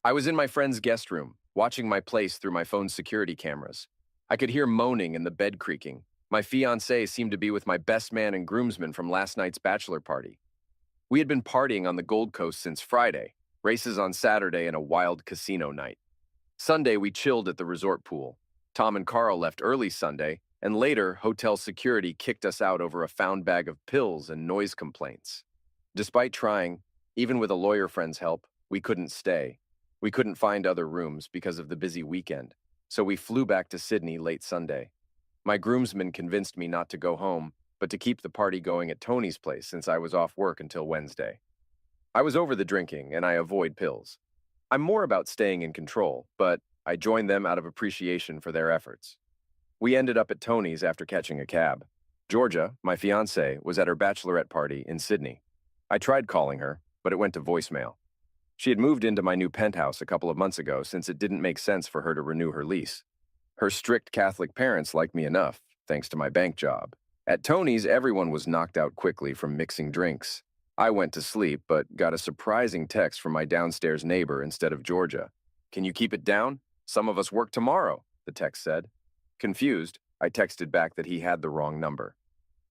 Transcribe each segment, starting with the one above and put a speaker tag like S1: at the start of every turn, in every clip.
S1: I was in my friend's guest room, watching my place through my phone's security cameras. I could hear moaning and the bed creaking. My fiancée seemed to be with my best man and groomsman from last night's bachelor party. We had been partying on the Gold Coast since Friday, races on Saturday, and a wild casino night. Sunday, we chilled at the resort pool. Tom and Carl left early Sunday, and later, hotel security kicked us out over a found bag of pills and noise complaints. Despite trying, even with a lawyer friend's help, we couldn't stay. We couldn't find other rooms because of the busy weekend, so we flew back to Sydney late Sunday. My groomsmen convinced me not to go home, but to keep the party going at Tony's place since I was off work until Wednesday. I was over the drinking, and I avoid pills. I'm more about staying in control, but I joined them out of appreciation for their efforts. We ended up at Tony's after catching a cab. Georgia, my fiancée, was at her bachelorette party in Sydney. I tried calling her, but it went to voicemail. She had moved into my new penthouse a couple of months ago since it didn't make sense for her to renew her lease. Her strict Catholic parents liked me enough, thanks to my bank job. At Tony's, everyone was knocked out quickly from mixing drinks. I went to sleep, but got a surprising text from my downstairs neighbor instead of Georgia. "Can you keep it down? Some of us work tomorrow," the text said. Confused, I texted back that he had the wrong number.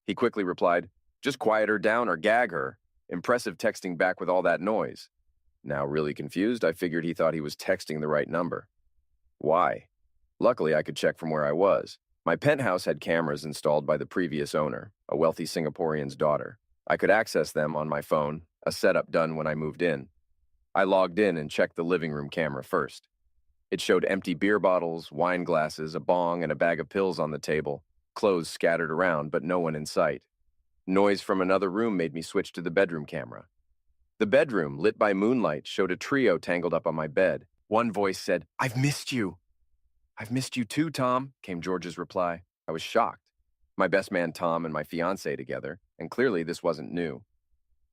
S1: He quickly replied, "Just quiet her down or gag her." Impressive texting back with all that noise. Now really confused, I figured he thought he was texting the right number. Why? Luckily, I could check from where I was. My penthouse had cameras installed by the previous owner, a wealthy Singaporean's daughter. I could access them on my phone, a setup done when I moved in. I logged in and checked the living room camera first. It showed empty beer bottles, wine glasses, a bong, and a bag of pills on the table, clothes scattered around, but no one in sight. Noise from another room made me switch to the bedroom camera. The bedroom, lit by moonlight, showed a trio tangled up on my bed. One voice said, "I've missed you." "I've missed you too, Tom," came George's reply. I was shocked. My best man Tom and my fiancée together, and clearly this wasn't new.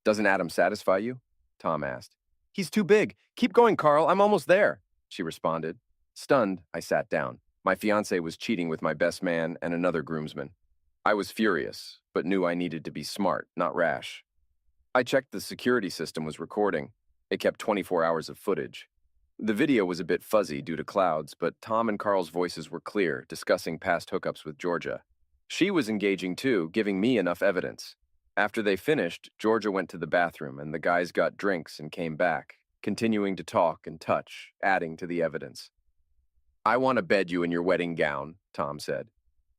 S1: "Doesn't Adam satisfy you?" Tom asked. "He's too big. Keep going, Carl. I'm almost there," she responded. Stunned, I sat down. My fiancée was cheating with my best man and another groomsman. I was furious, but knew I needed to be smart, not rash. I checked the security system was recording. It kept 24 hours of footage. The video was a bit fuzzy due to clouds, but Tom and Carl's voices were clear, discussing past hookups with Georgia. She was engaging too, giving me enough evidence. After they finished, Georgia went to the bathroom and the guys got drinks and came back, continuing to talk and touch, adding to the evidence. "I want to bed you in your wedding gown," Tom said.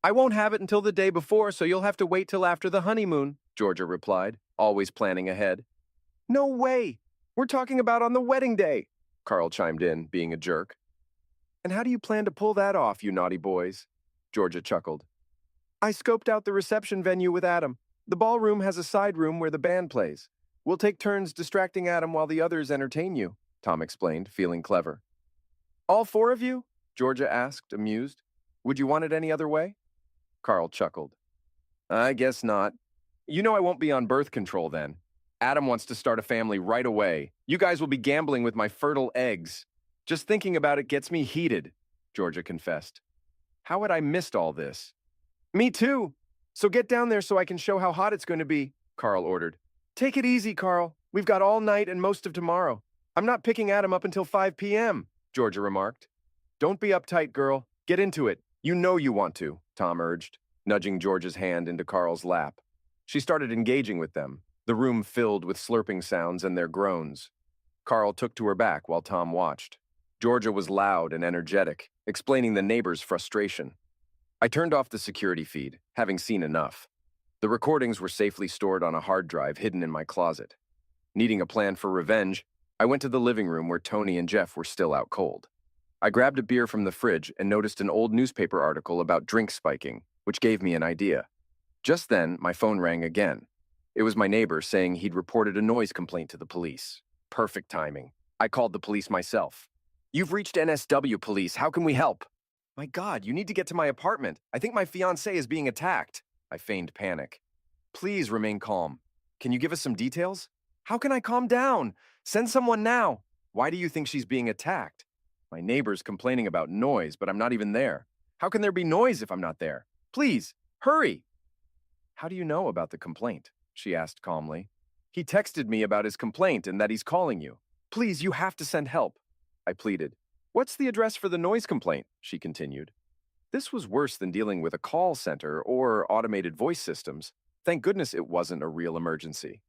S1: "I won't have it until the day before, so you'll have to wait till after the honeymoon," Georgia replied, always planning ahead. "No way! We're talking about on the wedding day," Carl chimed in, being a jerk. "And how do you plan to pull that off, you naughty boys?" Georgia chuckled. "I scoped out the reception venue with Adam. The ballroom has a side room where the band plays. We'll take turns distracting Adam while the others entertain you," Tom explained, feeling clever. "All four of you?" Georgia asked, amused. "Would you want it any other way?" Carl chuckled. "I guess not. You know I won't be on birth control then. Adam wants to start a family right away. You guys will be gambling with my fertile eggs. Just thinking about it gets me heated," Georgia confessed. "How had I missed all this?" "Me too. So get down there so I can show how hot it's going to be," Carl ordered. "Take it easy, Carl. We've got all night and most of tomorrow. I'm not picking Adam up until 5 p.m., Georgia remarked. "Don't be uptight, girl. Get into it. You know you want to," Tom urged, nudging Georgia's hand into Carl's lap. She started engaging with them, the room filled with slurping sounds and their groans. Carl took to her back while Tom watched. Georgia was loud and energetic, explaining the neighbors' frustration. I turned off the security feed, having seen enough. The recordings were safely stored on a hard drive hidden in my closet. Needing a plan for revenge, I went to the living room where Tony and Jeff were still out cold. I grabbed a beer from the fridge and noticed an old newspaper article about drink spiking, which gave me an idea. Just then, my phone rang again. It was my neighbor saying he'd reported a noise complaint to the police. Perfect timing. I called the police myself. "You've reached NSW police. How can we help?" "My God, you need to get to my apartment. I think my fiancée is being attacked." I feigned panic. "Please remain calm. Can you give us some details?" "How can I calm down? Send someone now." "Why do you think she's being attacked?" "My neighbor's complaining about noise, but I'm not even there." "How can there be noise if I'm not there? Please, hurry." "How do you know about the complaint?" she asked calmly. "He texted me about his complaint and that he's calling you. Please, you have to send help." I pleaded. What's the address for the noise complaint? She continued. This was worse than dealing with a call center or automated voice systems. Thank goodness it wasn't a real emergency.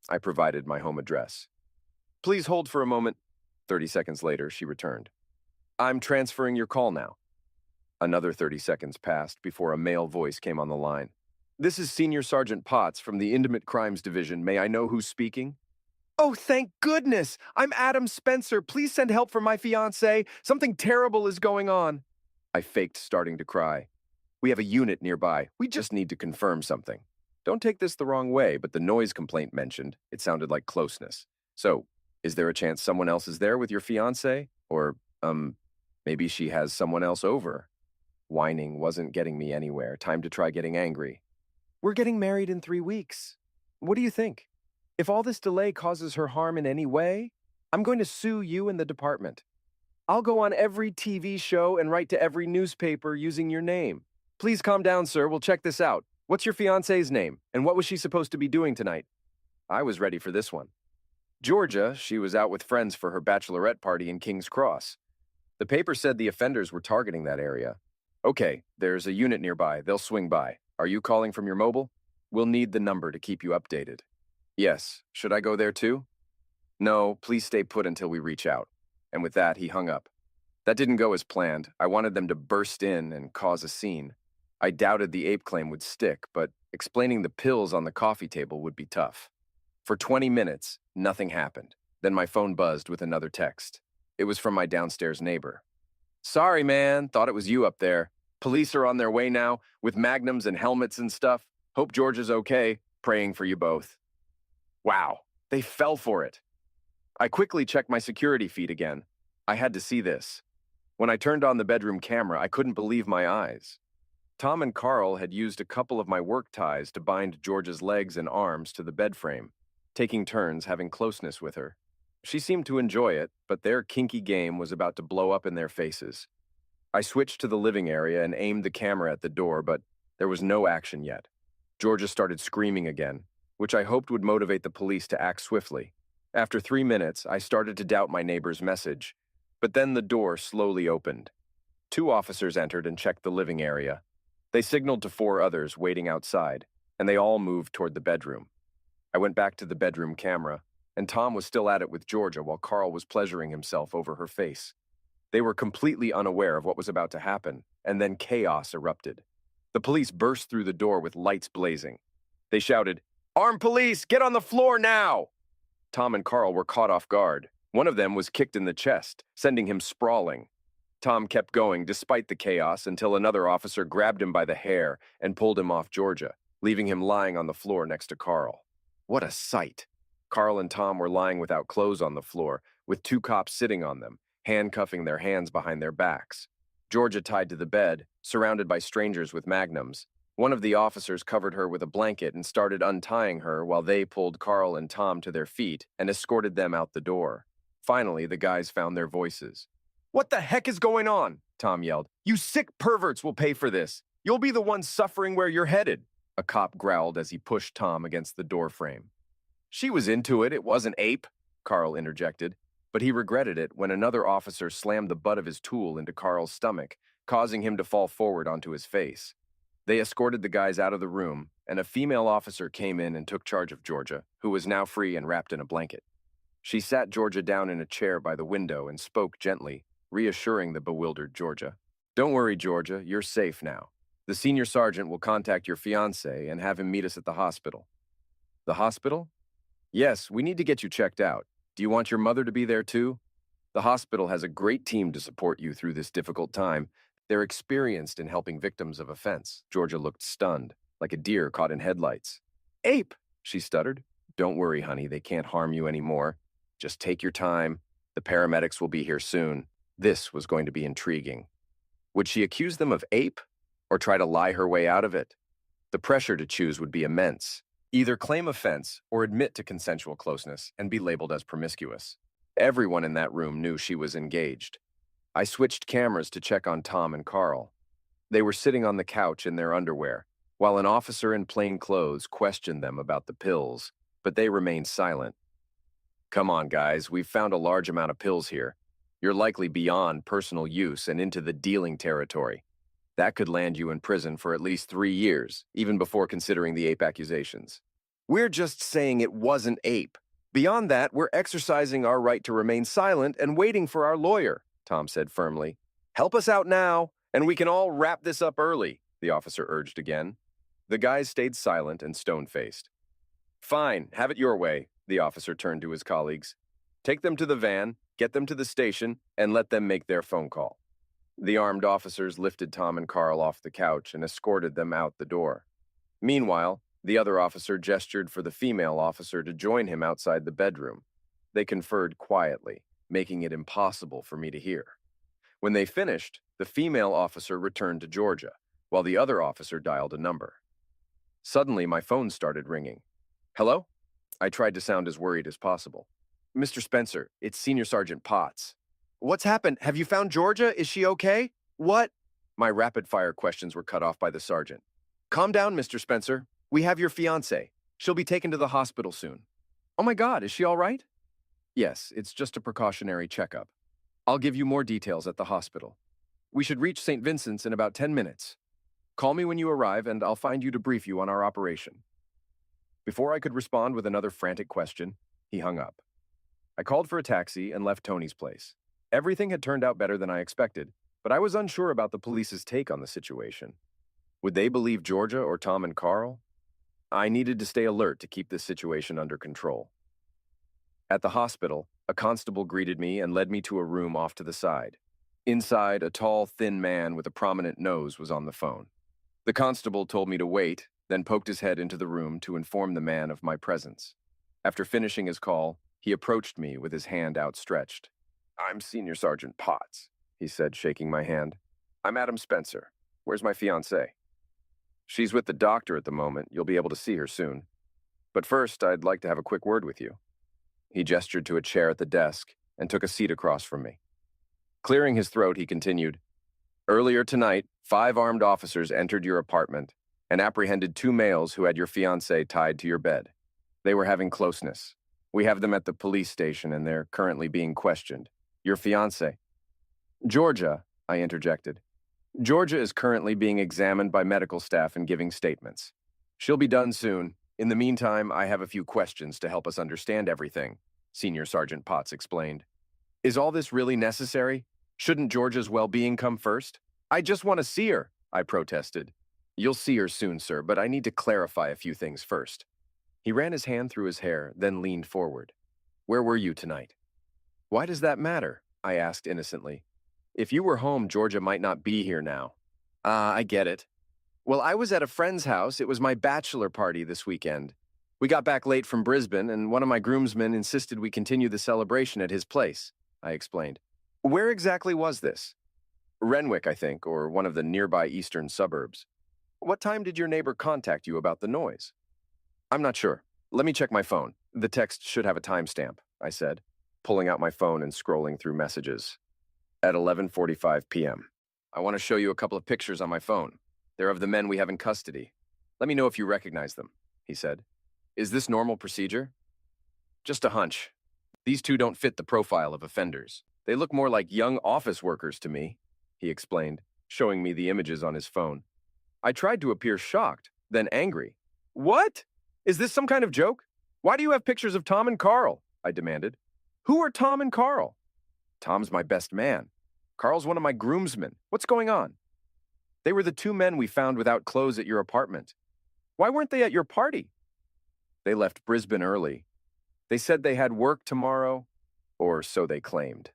S1: I provided my home address. Please hold for a moment. 30 seconds later, she returned. I'm transferring your call now. Another 30 seconds passed before a male voice came on the line. This is Senior Sergeant Potts from the Intimate Crimes Division. May I know who's speaking? Oh, thank goodness! I'm Adam Spencer. Please send help for my fiancée. Something terrible is going on. I faked starting to cry. We have a unit nearby. We just need to confirm something. Don't take this the wrong way, but the noise complaint mentioned, it sounded like closeness. So, is there a chance someone else is there with your fiancée? Or, maybe she has someone else over? Whining wasn't getting me anywhere. Time to try getting angry. We're getting married in 3 weeks. What do you think? If all this delay causes her harm in any way, I'm going to sue you and the department. I'll go on every TV show and write to every newspaper using your name. Please calm down, sir. We'll check this out. What's your fiancée's name, and what was she supposed to be doing tonight? I was ready for this one. Georgia, she was out with friends for her bachelorette party in King's Cross. The paper said the offenders were targeting that area. Okay, there's a unit nearby. They'll swing by. Are you calling from your mobile? We'll need the number to keep you updated. Yes. Should I go there too? No, please stay put until we reach out. And with that, he hung up. That didn't go as planned. I wanted them to burst in and cause a scene. I doubted the ape claim would stick, but explaining the pills on the coffee table would be tough. For 20 minutes, nothing happened. Then my phone buzzed with another text. It was from my downstairs neighbor. Sorry, man. Thought it was you up there. Police are on their way now, with magnums and helmets and stuff. Hope Georgia's okay. Praying for you both. Wow, they fell for it. I quickly checked my security feed again. I had to see this. When I turned on the bedroom camera, I couldn't believe my eyes. Tom and Carl had used a couple of my work ties to bind Georgia's legs and arms to the bed frame, taking turns having closeness with her. She seemed to enjoy it, but their kinky game was about to blow up in their faces. I switched to the living area and aimed the camera at the door, but there was no action yet. Georgia started screaming again, which I hoped would motivate the police to act swiftly. After 3 minutes, I started to doubt my neighbor's message, but then the door slowly opened. 2 officers entered and checked the living area. They signaled to 4 others waiting outside, and they all moved toward the bedroom. I went back to the bedroom camera, and Tom was still at it with Georgia while Carl was pleasuring himself over her face. They were completely unaware of what was about to happen, and then chaos erupted. The police burst through the door with lights blazing. They shouted, "Armed police, get on the floor now!" Tom and Carl were caught off guard. One of them was kicked in the chest, sending him sprawling. Tom kept going despite the chaos until another officer grabbed him by the hair and pulled him off Georgia, leaving him lying on the floor next to Carl. What a sight! Carl and Tom were lying without clothes on the floor, with 2 cops sitting on them, handcuffing their hands behind their backs. Georgia tied to the bed, surrounded by strangers with magnums. One of the officers covered her with a blanket and started untying her while they pulled Carl and Tom to their feet and escorted them out the door. Finally, the guys found their voices. "What the heck is going on?" Tom yelled. "You sick perverts will pay for this. You'll be the ones suffering where you're headed," a cop growled as he pushed Tom against the door frame. "She was into it. It wasn't ape," Carl interjected, but he regretted it when another officer slammed the butt of his tool into Carl's stomach, causing him to fall forward onto his face. They escorted the guys out of the room, and a female officer came in and took charge of Georgia, who was now free and wrapped in a blanket. She sat Georgia down in a chair by the window and spoke gently, reassuring the bewildered Georgia. "Don't worry, Georgia, you're safe now. The senior sergeant will contact your fiancé and have him meet us at the hospital." "The hospital?" "Yes, we need to get you checked out. Do you want your mother to be there too? The hospital has a great team to support you through this difficult time. They're experienced in helping victims of offense." Georgia looked stunned, like a deer caught in headlights. "Ape," she stuttered. "Don't worry, honey, they can't harm you anymore. Just take your time. The paramedics will be here soon." This was going to be intriguing. Would she accuse them of ape, or try to lie her way out of it? The pressure to choose would be immense. Either claim offense or admit to consensual closeness and be labeled as promiscuous. Everyone in that room knew she was engaged. I switched cameras to check on Tom and Carl. They were sitting on the couch in their underwear, while an officer in plain clothes questioned them about the pills, but they remained silent. "Come on, guys, we've found a large amount of pills here. You're likely beyond personal use and into the dealing territory. That could land you in prison for at least 3 years, even before considering the ape accusations. We're just saying it wasn't ape. Beyond that, we're exercising our right to remain silent and waiting for our lawyer, Tom said firmly. Help us out now, and we can all wrap this up early, the officer urged again. The guys stayed silent and stone-faced. Fine, have it your way, the officer turned to his colleagues. Take them to the van, get them to the station, and let them make their phone call. The armed officers lifted Tom and Carl off the couch and escorted them out the door. Meanwhile, the other officer gestured for the female officer to join him outside the bedroom. They conferred quietly, making it impossible for me to hear. When they finished, the female officer returned to Georgia, while the other officer dialed a number. Suddenly, my phone started ringing. Hello? I tried to sound as worried as possible. Mr. Spencer, it's Senior Sergeant Potts. What's happened? Have you found Georgia? Is she okay? What? My rapid-fire questions were cut off by the sergeant. Calm down, Mr. Spencer. We have your fiancée. She'll be taken to the hospital soon. Oh my God, is she all right? Yes, it's just a precautionary checkup. I'll give you more details at the hospital. We should reach St. Vincent's in about 10 minutes. Call me when you arrive and I'll find you to brief you on our operation. Before I could respond with another frantic question, he hung up. I called for a taxi and left Tony's place. Everything had turned out better than I expected, but I was unsure about the police's take on the situation. Would they believe Georgia or Tom and Carl? I needed to stay alert to keep this situation under control. At the hospital, a constable greeted me and led me to a room off to the side. Inside, a tall, thin man with a prominent nose was on the phone. The constable told me to wait, then poked his head into the room to inform the man of my presence. After finishing his call, he approached me with his hand outstretched. I'm Senior Sergeant Potts, he said, shaking my hand. I'm Adam Spencer. Where's my fiancée? She's with the doctor at the moment. You'll be able to see her soon. But first, I'd like to have a quick word with you. He gestured to a chair at the desk and took a seat across from me. Clearing his throat, he continued, Earlier tonight, 5 armed officers entered your apartment and apprehended 2 males who had your fiancée tied to your bed. They were having closeness. We have them at the police station and they're currently being questioned. Your fiancée. Georgia, I interjected. Georgia is currently being examined by medical staff and giving statements. She'll be done soon. In the meantime, I have a few questions to help us understand everything, Senior Sergeant Potts explained. Is all this really necessary? Shouldn't Georgia's well-being come first? I just want to see her, I protested. You'll see her soon, sir, but I need to clarify a few things first. He ran his hand through his hair, then leaned forward. Where were you tonight? Why does that matter? I asked innocently. If you were home, Georgia might not be here now. I get it. Well, I was at a friend's house. It was my bachelor party this weekend. We got back late from Brisbane, and one of my groomsmen insisted we continue the celebration at his place, I explained. Where exactly was this? Renwick, I think, or one of the nearby eastern suburbs. What time did your neighbor contact you about the noise? I'm not sure. Let me check my phone. The text should have a timestamp, I said, pulling out my phone and scrolling through messages. At 11:45 p.m. I want to show you a couple of pictures on my phone. They're of the men we have in custody. Let me know if you recognize them, he said. Is this normal procedure? Just a hunch. These 2 don't fit the profile of offenders. They look more like young office workers to me, he explained, showing me the images on his phone. I tried to appear shocked, then angry. What? Is this some kind of joke? Why do you have pictures of Tom and Carl? I demanded. Who are Tom and Carl? Tom's my best man. Carl's one of my groomsmen. What's going on? They were the 2 men we found without clothes at your apartment. Why weren't they at your party? They left Brisbane early. They said they had work tomorrow, or so they claimed.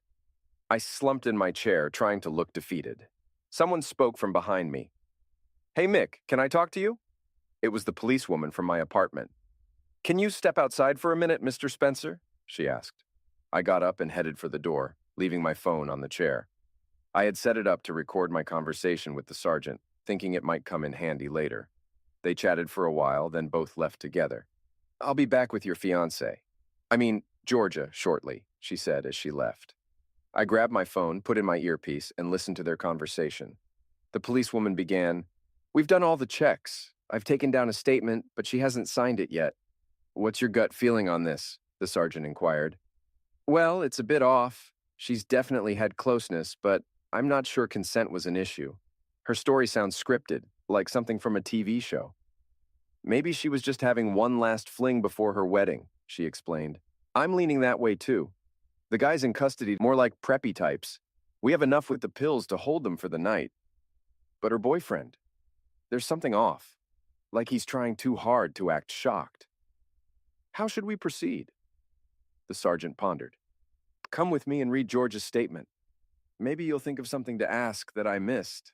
S1: I slumped in my chair, trying to look defeated. Someone spoke from behind me. Hey, Mick, can I talk to you? It was the policewoman from my apartment. Can you step outside for a minute, Mr. Spencer? She asked. I got up and headed for the door, leaving my phone on the chair. I had set it up to record my conversation with the sergeant, thinking it might come in handy later. They chatted for a while, then both left together. I'll be back with your fiancée. Georgia, shortly, she said as she left. I grabbed my phone, put in my earpiece, and listened to their conversation. The policewoman began, We've done all the checks. I've taken down a statement, but she hasn't signed it yet. What's your gut feeling on this? The sergeant inquired. Well, it's a bit off. She's definitely had closeness, but I'm not sure consent was an issue. Her story sounds scripted, like something from a TV show. Maybe she was just having one last fling before her wedding, she explained. I'm leaning that way too. The guys in custody more like preppy types. We have enough with the pills to hold them for the night. But her boyfriend, there's something off, like he's trying too hard to act shocked. How should we proceed? The sergeant pondered. Come with me and read George's statement. Maybe you'll think of something to ask that I missed.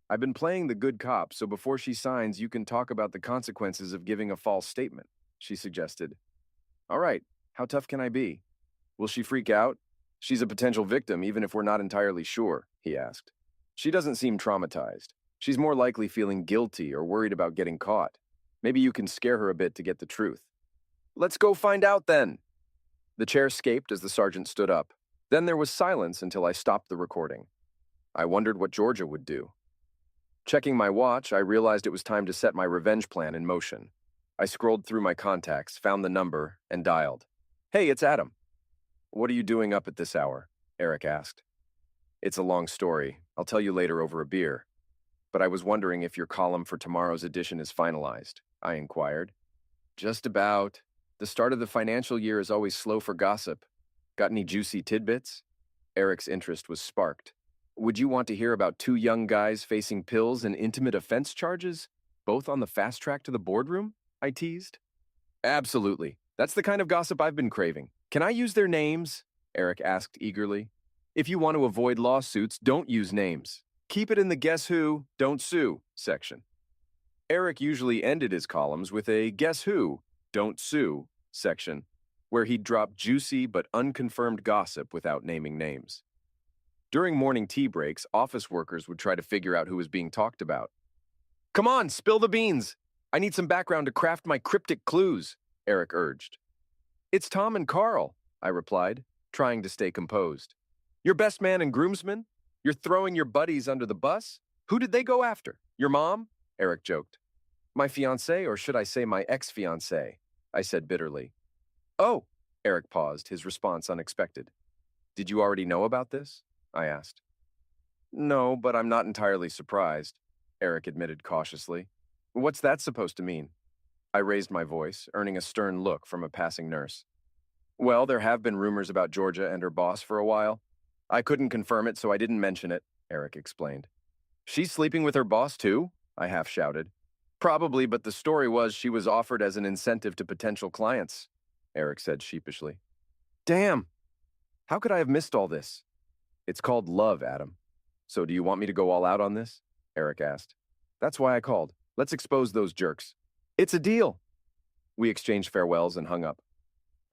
S1: I've been playing the good cop, so before she signs, you can talk about the consequences of giving a false statement, she suggested. All right, how tough can I be? Will she freak out? She's a potential victim, even if we're not entirely sure, he asked. She doesn't seem traumatized. She's more likely feeling guilty or worried about getting caught. Maybe you can scare her a bit to get the truth. Let's go find out then. The chair scaped as the sergeant stood up. Then there was silence until I stopped the recording. I wondered what Georgia would do. Checking my watch, I realized it was time to set my revenge plan in motion. I scrolled through my contacts, found the number, and dialed. Hey, it's Adam. What are you doing up at this hour? Eric asked. It's a long story. I'll tell you later over a beer. But I was wondering if your column for tomorrow's edition is finalized, I inquired. Just about. The start of the financial year is always slow for gossip. Got any juicy tidbits? Eric's interest was sparked. Would you want to hear about two young guys facing pills and intimate offense charges, both on the fast track to the boardroom? I teased. Absolutely. That's the kind of gossip I've been craving. Can I use their names? Eric asked eagerly. If you want to avoid lawsuits, don't use names. Keep it in the guess who, don't sue section. Eric usually ended his columns with a guess who, don't sue section, where he'd drop juicy but unconfirmed gossip without naming names. During morning tea breaks, office workers would try to figure out who was being talked about. Come on, spill the beans. I need some background to craft my cryptic clues, Eric urged. It's Tom and Carl, I replied, trying to stay composed. Your best man and groomsman? You're throwing your buddies under the bus? Who did they go after? Your mom? Eric joked. My fiancée, or should I say my ex-fiancée? I said bitterly. Oh, Eric paused, his response unexpected. Did you already know about this? I asked. No, but I'm not entirely surprised, Eric admitted cautiously. What's that supposed to mean? I raised my voice, earning a stern look from a passing nurse. Well, there have been rumors about Georgia and her boss for a while. I couldn't confirm it, so I didn't mention it, Eric explained. She's sleeping with her boss too? I half shouted. Probably, but the story was she was offered as an incentive to potential clients, Eric said sheepishly. Damn! How could I have missed all this? It's called love, Adam. So do you want me to go all out on this? Eric asked. That's why I called. Let's expose those jerks. It's a deal. We exchanged farewells and hung up.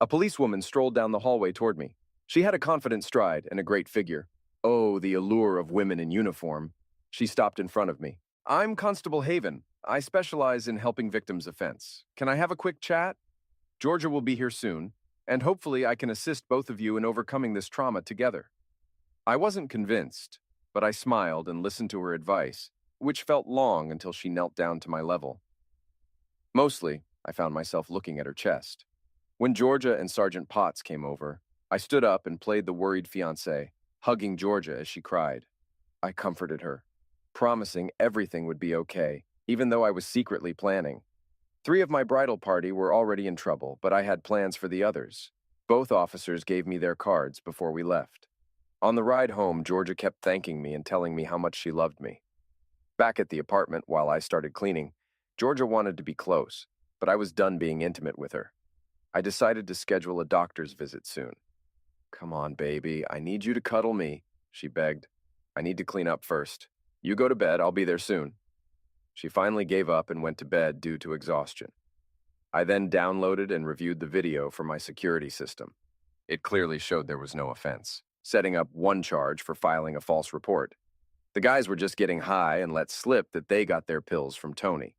S1: A policewoman strolled down the hallway toward me. She had a confident stride and a great figure. Oh, the allure of women in uniform. She stopped in front of me. I'm Constable Haven. I specialize in helping victims offense. Can I have a quick chat? Georgia will be here soon, and hopefully I can assist both of you in overcoming this trauma together. I wasn't convinced, but I smiled and listened to her advice, which felt long until she knelt down to my level. Mostly, I found myself looking at her chest. When Georgia and Sergeant Potts came over, I stood up and played the worried fiancée, hugging Georgia as she cried. I comforted her, promising everything would be okay, even though I was secretly planning. 3 of my bridal party were already in trouble, but I had plans for the others. Both officers gave me their cards before we left. On the ride home, Georgia kept thanking me and telling me how much she loved me. Back at the apartment, while I started cleaning, Georgia wanted to be close, but I was done being intimate with her. I decided to schedule a doctor's visit soon. Come on, baby, I need you to cuddle me, she begged. I need to clean up first. You go to bed, I'll be there soon. She finally gave up and went to bed due to exhaustion. I then downloaded and reviewed the video from my security system. It clearly showed there was no offense, setting up one charge for filing a false report. The guys were just getting high and let slip that they got their pills from Tony.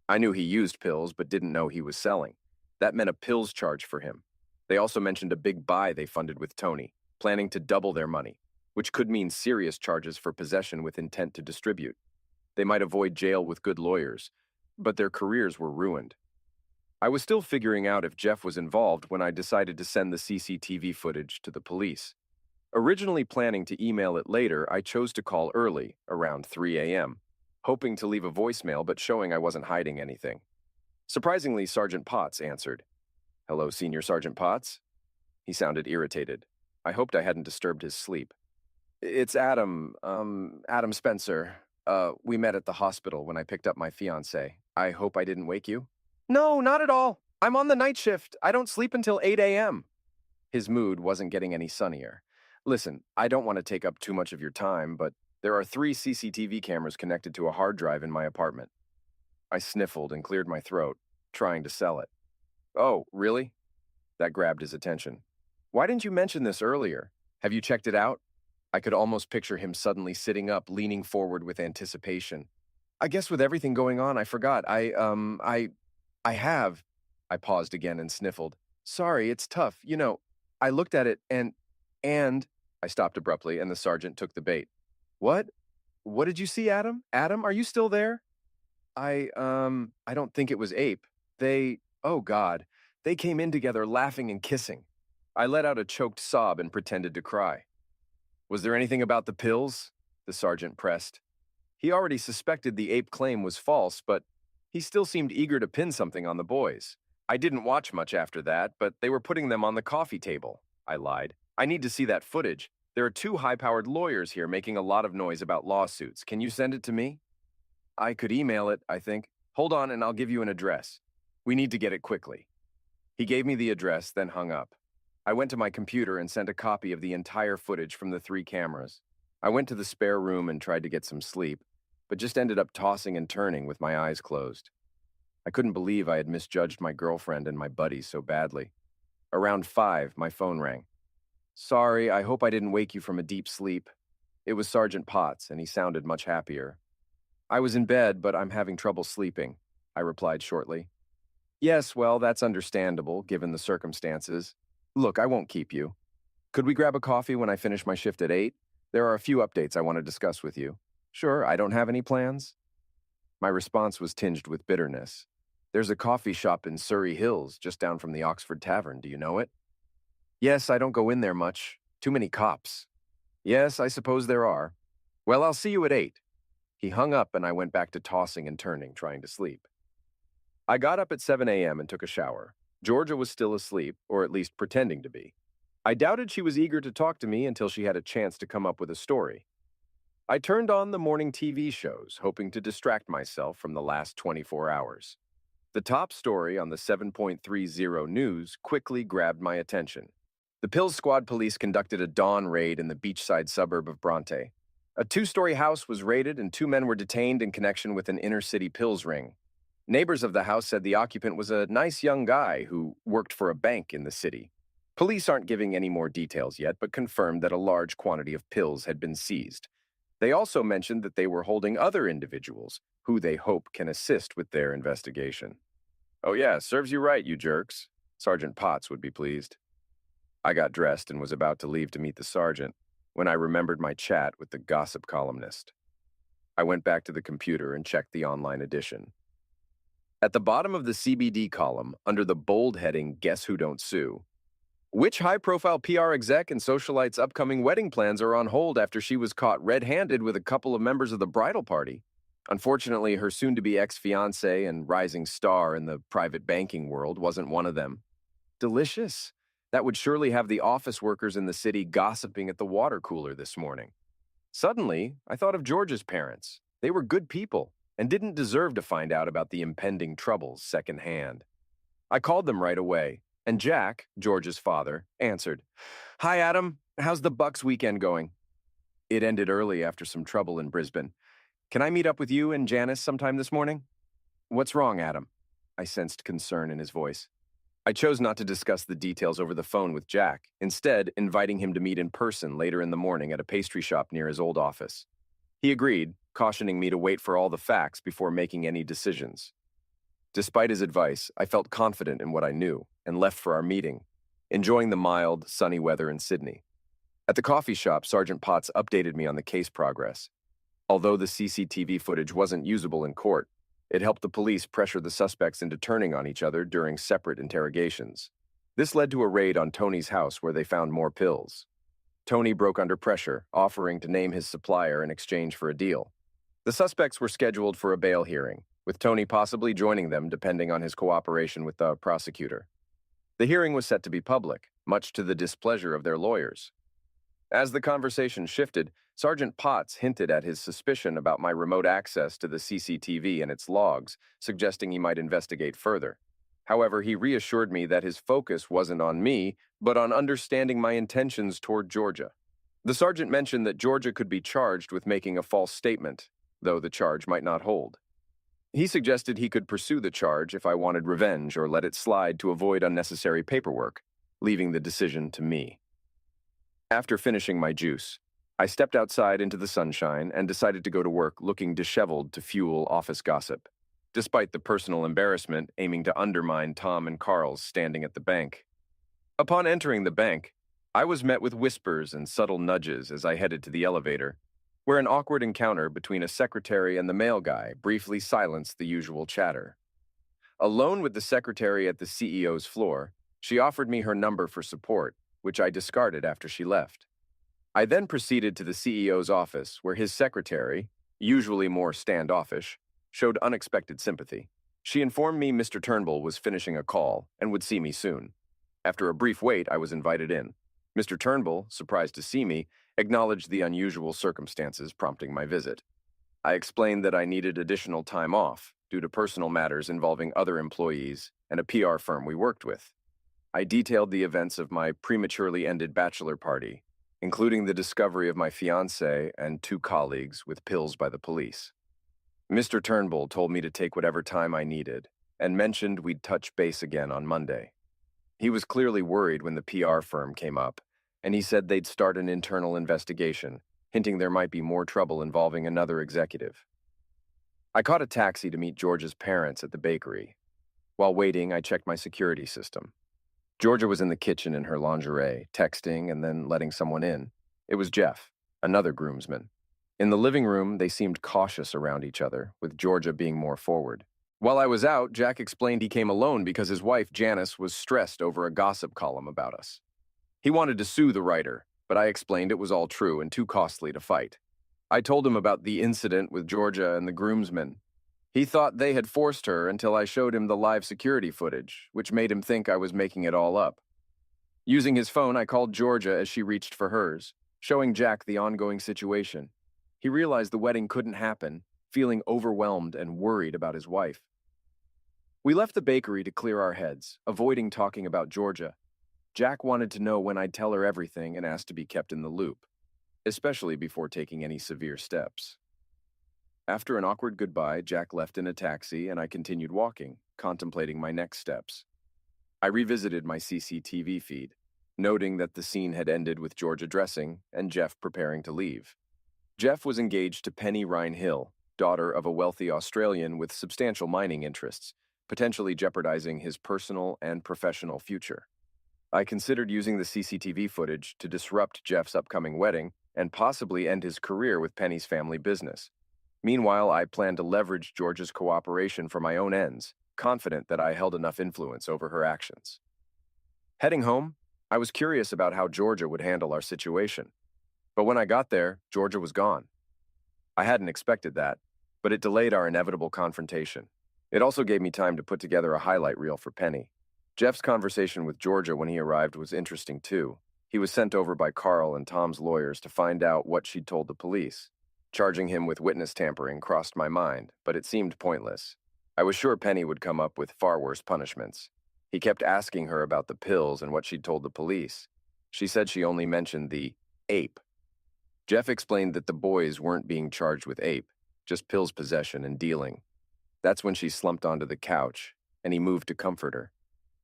S1: I knew he used pills but didn't know he was selling. That meant a pills charge for him. They also mentioned a big buy they funded with Tony, planning to double their money, which could mean serious charges for possession with intent to distribute. They might avoid jail with good lawyers, but their careers were ruined. I was still figuring out if Jeff was involved when I decided to send the CCTV footage to the police. Originally planning to email it later, I chose to call early, around 3 a.m., hoping to leave a voicemail but showing I wasn't hiding anything. Surprisingly, Sergeant Potts answered. Hello, Senior Sergeant Potts? He sounded irritated. I hoped I hadn't disturbed his sleep. It's Adam, Adam Spencer. We met at the hospital when I picked up my fiancée. I hope I didn't wake you? No, not at all. I'm on the night shift. I don't sleep until 8 a.m. His mood wasn't getting any sunnier. Listen, I don't want to take up too much of your time, but there are 3 CCTV cameras connected to a hard drive in my apartment. I sniffled and cleared my throat, trying to sell it. Oh, really? That grabbed his attention. Why didn't you mention this earlier? Have you checked it out? I could almost picture him suddenly sitting up, leaning forward with anticipation. I guess with everything going on, I forgot. I have. I paused again and sniffled. Sorry, it's tough. I looked at it and I stopped abruptly and the sergeant took the bait. What? What did you see, Adam? Adam, are you still there? I don't think it was Ape. Oh God, they came in together laughing and kissing. I let out a choked sob and pretended to cry. Was there anything about the pills? The sergeant pressed. He already suspected the Ape claim was false, but he still seemed eager to pin something on the boys. I didn't watch much after that, but they were putting them on the coffee table. I lied. I need to see that footage. There are 2 high-powered lawyers here making a lot of noise about lawsuits. Can you send it to me? I could email it, I think. Hold on and I'll give you an address. We need to get it quickly. He gave me the address, then hung up. I went to my computer and sent a copy of the entire footage from the 3 cameras. I went to the spare room and tried to get some sleep, but just ended up tossing and turning with my eyes closed. I couldn't believe I had misjudged my girlfriend and my buddies so badly. Around 5, my phone rang. Sorry, I hope I didn't wake you from a deep sleep. It was Sergeant Potts, and he sounded much happier. I was in bed, but I'm having trouble sleeping, I replied shortly. Yes, well, that's understandable, given the circumstances. Look, I won't keep you. Could we grab a coffee when I finish my shift at 8? There are a few updates I want to discuss with you. Sure, I don't have any plans. My response was tinged with bitterness. There's a coffee shop in Surrey Hills, just down from the Oxford Tavern. Do you know it? Yes, I don't go in there much. Too many cops. Yes, I suppose there are. Well, I'll see you at 8. He hung up and I went back to tossing and turning, trying to sleep. I got up at 7 a.m. and took a shower. Georgia was still asleep, or at least pretending to be. I doubted she was eager to talk to me until she had a chance to come up with a story. I turned on the morning TV shows, hoping to distract myself from the last 24 hours. The top story on the 7.30 news quickly grabbed my attention. The Pills Squad police conducted a dawn raid in the beachside suburb of Bronte. A 2-story house was raided and 2 men were detained in connection with an inner-city pills ring. Neighbors of the house said the occupant was a nice young guy who worked for a bank in the city. Police aren't giving any more details yet, but confirmed that a large quantity of pills had been seized. They also mentioned that they were holding other individuals, who they hope can assist with their investigation. Oh yeah, serves you right, you jerks. Sergeant Potts would be pleased. I got dressed and was about to leave to meet the sergeant when I remembered my chat with the gossip columnist. I went back to the computer and checked the online edition. At the bottom of the CBD column, under the bold heading, Guess Who Don't Sue, which high-profile PR exec and socialite's upcoming wedding plans are on hold after she was caught red-handed with a couple of members of the bridal party? Unfortunately, her soon-to-be ex-fiancé and rising star in the private banking world wasn't one of them. Delicious. That would surely have the office workers in the city gossiping at the water cooler this morning. Suddenly, I thought of George's parents. They were good people and didn't deserve to find out about the impending troubles secondhand. I called them right away, and Jack, George's father, answered. Hi, Adam. How's the Bucks weekend going? It ended early after some trouble in Brisbane. Can I meet up with you and Janice sometime this morning? What's wrong, Adam? I sensed concern in his voice. I chose not to discuss the details over the phone with Jack, instead inviting him to meet in person later in the morning at a pastry shop near his old office. He agreed, cautioning me to wait for all the facts before making any decisions. Despite his advice, I felt confident in what I knew and left for our meeting, enjoying the mild, sunny weather in Sydney. At the coffee shop, Sergeant Potts updated me on the case progress. Although the CCTV footage wasn't usable in court, it helped the police pressure the suspects into turning on each other during separate interrogations. This led to a raid on Tony's house where they found more pills. Tony broke under pressure, offering to name his supplier in exchange for a deal. The suspects were scheduled for a bail hearing, with Tony possibly joining them depending on his cooperation with the prosecutor. The hearing was set to be public, much to the displeasure of their lawyers. As the conversation shifted, Sergeant Potts hinted at his suspicion about my remote access to the CCTV and its logs, suggesting he might investigate further. However, he reassured me that his focus wasn't on me, but on understanding my intentions toward Georgia. The sergeant mentioned that Georgia could be charged with making a false statement, though the charge might not hold. He suggested he could pursue the charge if I wanted revenge or let it slide to avoid unnecessary paperwork, leaving the decision to me. After finishing my juice, I stepped outside into the sunshine and decided to go to work looking disheveled to fuel office gossip, despite the personal embarrassment aiming to undermine Tom and Carl's standing at the bank. Upon entering the bank, I was met with whispers and subtle nudges as I headed to the elevator, where an awkward encounter between a secretary and the mail guy briefly silenced the usual chatter. Alone with the secretary at the CEO's floor, she offered me her number for support, which I discarded after she left. I then proceeded to the CEO's office, where his secretary, usually more standoffish, showed unexpected sympathy. She informed me Mr. Turnbull was finishing a call and would see me soon. After a brief wait, I was invited in. Mr. Turnbull, surprised to see me, acknowledged the unusual circumstances prompting my visit. I explained that I needed additional time off due to personal matters involving other employees and a PR firm we worked with. I detailed the events of my prematurely ended bachelor party, including the discovery of my fiancée and 2 colleagues with pills by the police. Mr. Turnbull told me to take whatever time I needed and mentioned we'd touch base again on Monday. He was clearly worried when the PR firm came up, and he said they'd start an internal investigation, hinting there might be more trouble involving another executive. I caught a taxi to meet Georgia's parents at the bakery. While waiting, I checked my security system. Georgia was in the kitchen in her lingerie, texting and then letting someone in. It was Jeff, another groomsman. In the living room, they seemed cautious around each other, with Georgia being more forward. While I was out, Jack explained he came alone because his wife, Janice, was stressed over a gossip column about us. He wanted to sue the writer, but I explained it was all true and too costly to fight. I told him about the incident with Georgia and the groomsmen. He thought they had forced her until I showed him the live security footage, which made him think I was making it all up. Using his phone, I called Georgia as she reached for hers, showing Jack the ongoing situation. He realized the wedding couldn't happen, feeling overwhelmed and worried about his wife. We left the bakery to clear our heads, avoiding talking about Georgia. Jack wanted to know when I'd tell her everything and asked to be kept in the loop, especially before taking any severe steps. After an awkward goodbye, Jack left in a taxi and I continued walking, contemplating my next steps. I revisited my CCTV feed, noting that the scene had ended with Georgia dressing and Jeff preparing to leave. Jeff was engaged to Penny Ryan Hill, daughter of a wealthy Australian with substantial mining interests, potentially jeopardizing his personal and professional future. I considered using the CCTV footage to disrupt Jeff's upcoming wedding and possibly end his career with Penny's family business. Meanwhile, I planned to leverage Georgia's cooperation for my own ends, confident that I held enough influence over her actions. Heading home, I was curious about how Georgia would handle our situation. But when I got there, Georgia was gone. I hadn't expected that, but it delayed our inevitable confrontation. It also gave me time to put together a highlight reel for Penny. Jeff's conversation with Georgia when he arrived was interesting too. He was sent over by Carl and Tom's lawyers to find out what she'd told the police. Charging him with witness tampering crossed my mind, but it seemed pointless. I was sure Penny would come up with far worse punishments. He kept asking her about the pills and what she'd told the police. She said she only mentioned the ape. Jeff explained that the boys weren't being charged with ape, just pills possession and dealing. That's when she slumped onto the couch, and he moved to comfort her.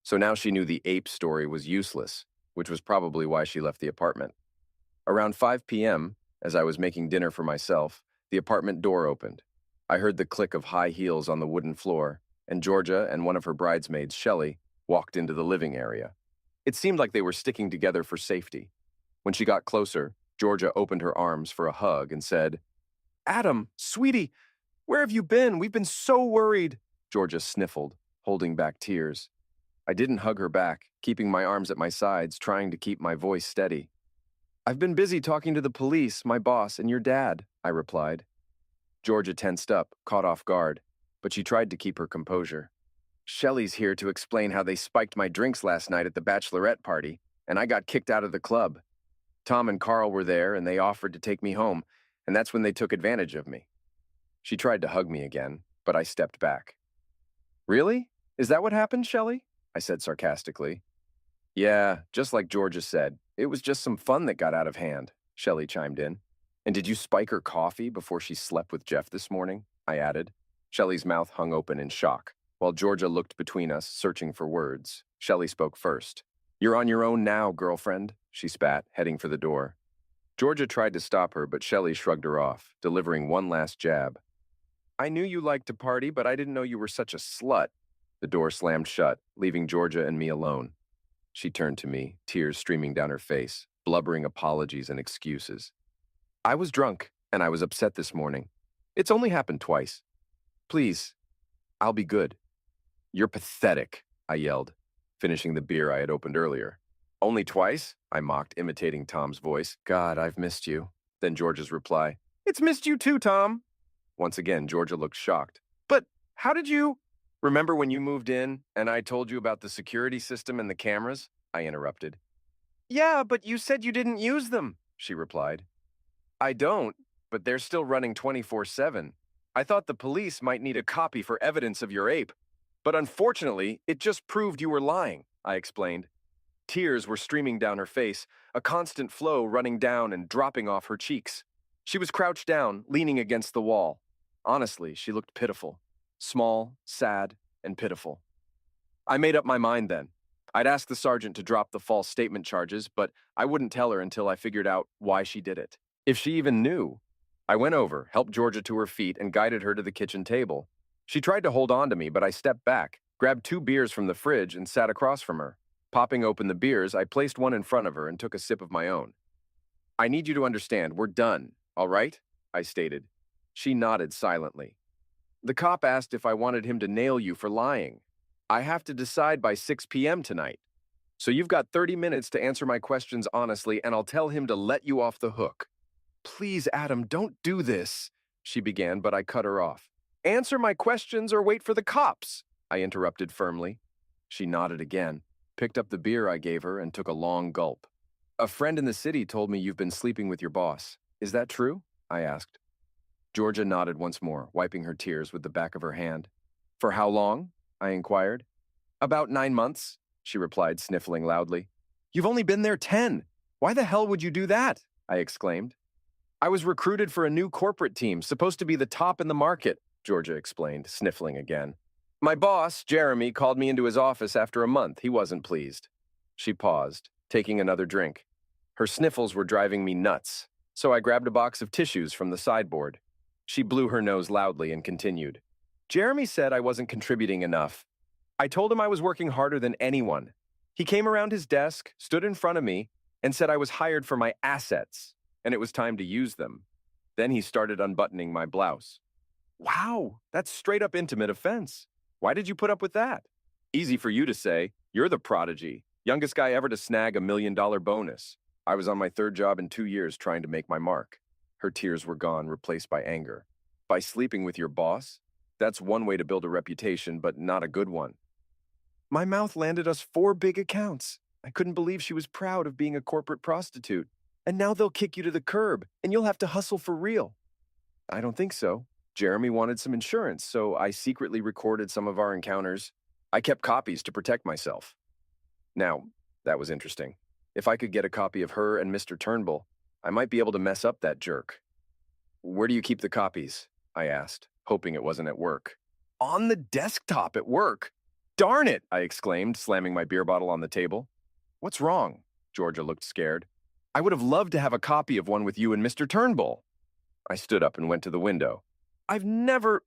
S1: So now she knew the ape story was useless, which was probably why she left the apartment. Around 5 p.m., as I was making dinner for myself, the apartment door opened. I heard the click of high heels on the wooden floor, and Georgia and one of her bridesmaids, Shelley, walked into the living area. It seemed like they were sticking together for safety. When she got closer, Georgia opened her arms for a hug and said, "Adam, sweetie, where have you been? We've been so worried." Georgia sniffled, holding back tears. I didn't hug her back, keeping my arms at my sides, trying to keep my voice steady. I've been busy talking to the police, my boss, and your dad, I replied. Georgia tensed up, caught off guard, but she tried to keep her composure. Shelley's here to explain how they spiked my drinks last night at the bachelorette party, and I got kicked out of the club. Tom and Carl were there, and they offered to take me home, and that's when they took advantage of me. She tried to hug me again, but I stepped back. Really? Is that what happened, Shelley? I said sarcastically. Yeah, just like Georgia said, it was just some fun that got out of hand, Shelley chimed in. And did you spike her coffee before she slept with Jeff this morning? I added. Shelley's mouth hung open in shock. While Georgia looked between us, searching for words, Shelley spoke first. You're on your own now, girlfriend, she spat, heading for the door. Georgia tried to stop her, but Shelley shrugged her off, delivering one last jab. I knew you liked to party, but I didn't know you were such a slut. The door slammed shut, leaving Georgia and me alone. She turned to me, tears streaming down her face, blubbering apologies and excuses. I was drunk, and I was upset this morning. It's only happened twice. Please, I'll be good. You're pathetic, I yelled, finishing the beer I had opened earlier. Only twice? I mocked, imitating Tom's voice. God, I've missed you. Then Georgia's reply. It's missed you too, Tom. Once again, Georgia looked shocked. But how did you... Remember when you moved in, and I told you about the security system and the cameras? I interrupted. Yeah, but you said you didn't use them, she replied. I don't, but they're still running 24/7. I thought the police might need a copy for evidence of your ape. But unfortunately, it just proved you were lying, I explained. Tears were streaming down her face, a constant flow running down and dropping off her cheeks. She was crouched down, leaning against the wall. Honestly, she looked pitiful. Small, sad, and pitiful. I made up my mind then. I'd ask the sergeant to drop the false statement charges, but I wouldn't tell her until I figured out why she did it. If she even knew. I went over, helped Georgia to her feet, and guided her to the kitchen table. She tried to hold on to me, but I stepped back, grabbed 2 beers from the fridge, and sat across from her. Popping open the beers, I placed one in front of her and took a sip of my own. I need you to understand, we're done, all right? I stated. She nodded silently. The cop asked if I wanted him to nail you for lying. I have to decide by 6 p.m. tonight. So you've got 30 minutes to answer my questions honestly, and I'll tell him to let you off the hook. Please, Adam, don't do this, she began, but I cut her off. Answer my questions or wait for the cops, I interrupted firmly. She nodded again, picked up the beer I gave her, and took a long gulp. A friend in the city told me you've been sleeping with your boss. Is that true? I asked. Georgia nodded once more, wiping her tears with the back of her hand. For how long? I inquired. About 9 months, she replied, sniffling loudly. You've only been there 10. Why the hell would you do that? I exclaimed. I was recruited for a new corporate team, supposed to be the top in the market, Georgia explained, sniffling again. My boss, Jeremy, called me into his office after a month. He wasn't pleased. She paused, taking another drink. Her sniffles were driving me nuts, so I grabbed a box of tissues from the sideboard. She blew her nose loudly and continued. Jeremy said I wasn't contributing enough. I told him I was working harder than anyone. He came around his desk, stood in front of me, and said I was hired for my assets, and it was time to use them. Then he started unbuttoning my blouse. Wow, that's straight up intimate offense. Why did you put up with that? Easy for you to say. You're the prodigy, youngest guy ever to snag a $1 million bonus. I was on my 3rd job in 2 years trying to make my mark. Her tears were gone, replaced by anger. By sleeping with your boss? That's one way to build a reputation, but not a good one. My mouth landed us 4 big accounts. I couldn't believe she was proud of being a corporate prostitute. And now they'll kick you to the curb, and you'll have to hustle for real. I don't think so. Jeremy wanted some insurance, so I secretly recorded some of our encounters. I kept copies to protect myself. Now, that was interesting. If I could get a copy of her and Mr. Turnbull, I might be able to mess up that jerk. Where do you keep the copies? I asked, hoping it wasn't at work. On the desktop at work. Darn it, I exclaimed, slamming my beer bottle on the table. What's wrong? Georgia looked scared. I would have loved to have a copy of one with you and Mr. Turnbull. I stood up and went to the window. I've never...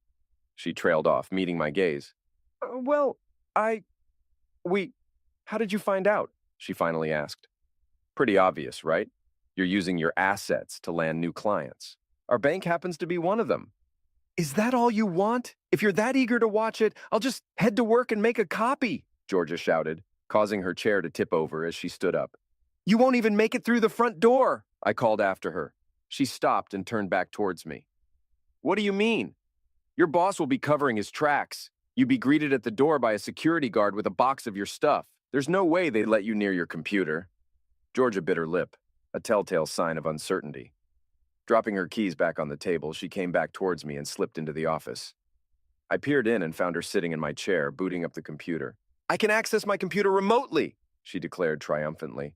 S1: She trailed off, meeting my gaze. How did you find out? She finally asked. Pretty obvious, right? You're using your assets to land new clients. Our bank happens to be one of them. Is that all you want? If you're that eager to watch it, I'll just head to work and make a copy, Georgia shouted, causing her chair to tip over as she stood up. You won't even make it through the front door, I called after her. She stopped and turned back towards me. What do you mean? Your boss will be covering his tracks. You'd be greeted at the door by a security guard with a box of your stuff. There's no way they'd let you near your computer. Georgia bit her lip, a telltale sign of uncertainty. Dropping her keys back on the table, she came back towards me and slipped into the office. I peered in and found her sitting in my chair, booting up the computer. I can access my computer remotely, she declared triumphantly.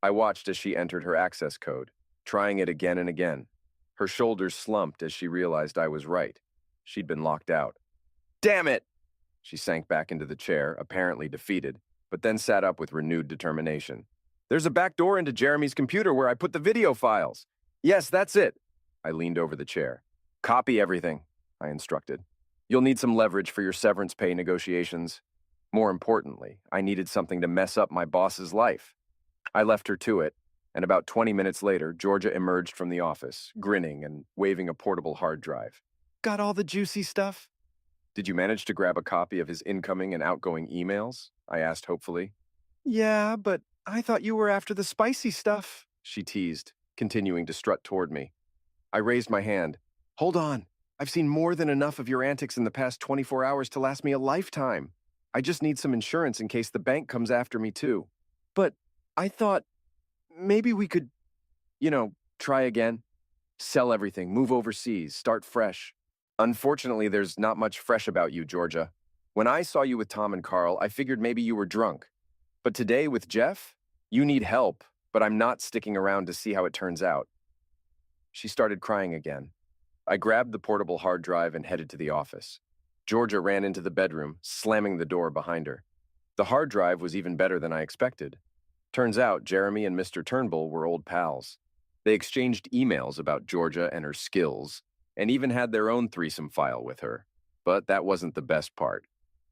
S1: I watched as she entered her access code, trying it again and again. Her shoulders slumped as she realized I was right. She'd been locked out. Damn it! She sank back into the chair, apparently defeated, but then sat up with renewed determination. There's a back door into Jeremy's computer where I put the video files. Yes, that's it. I leaned over the chair. Copy everything, I instructed. You'll need some leverage for your severance pay negotiations. More importantly, I needed something to mess up my boss's life. I left her to it, and about 20 minutes later, Georgia emerged from the office, grinning and waving a portable hard drive. Got all the juicy stuff? Did you manage to grab a copy of his incoming and outgoing emails? I asked hopefully. Yeah, but I thought you were after the spicy stuff, she teased, continuing to strut toward me. I raised my hand. Hold on. I've seen more than enough of your antics in the past 24 hours to last me a lifetime. I just need some insurance in case the bank comes after me too. But I thought maybe we could, try again. Sell everything, move overseas, start fresh. Unfortunately, there's not much fresh about you, Georgia. When I saw you with Tom and Carl, I figured maybe you were drunk. But today with Jeff, you need help, but I'm not sticking around to see how it turns out. She started crying again. I grabbed the portable hard drive and headed to the office. Georgia ran into the bedroom, slamming the door behind her. The hard drive was even better than I expected. Turns out Jeremy and Mr. Turnbull were old pals. They exchanged emails about Georgia and her skills, and even had their own threesome file with her. But that wasn't the best part.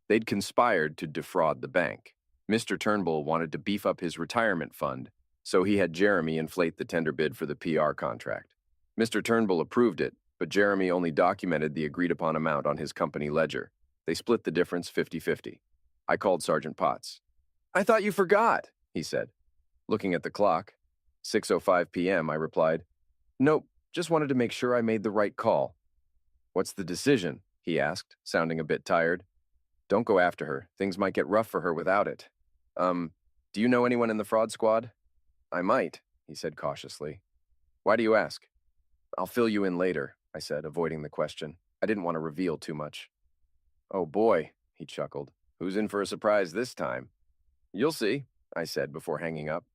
S1: They'd conspired to defraud the bank. Mr. Turnbull wanted to beef up his retirement fund, so he had Jeremy inflate the tender bid for the PR contract. Mr. Turnbull approved it, but Jeremy only documented the agreed-upon amount on his company ledger. They split the difference 50-50. I called Sergeant Potts. I thought you forgot, he said. Looking at the clock, 6:05 p.m., I replied. Nope, just wanted to make sure I made the right call. What's the decision? He asked, sounding a bit tired. Don't go after her. Things might get rough for her without it. Do you know anyone in the fraud squad? I might, he said cautiously. Why do you ask? I'll fill you in later, I said, avoiding the question. I didn't want to reveal too much. Oh boy, he chuckled. Who's in for a surprise this time? You'll see, I said before hanging up.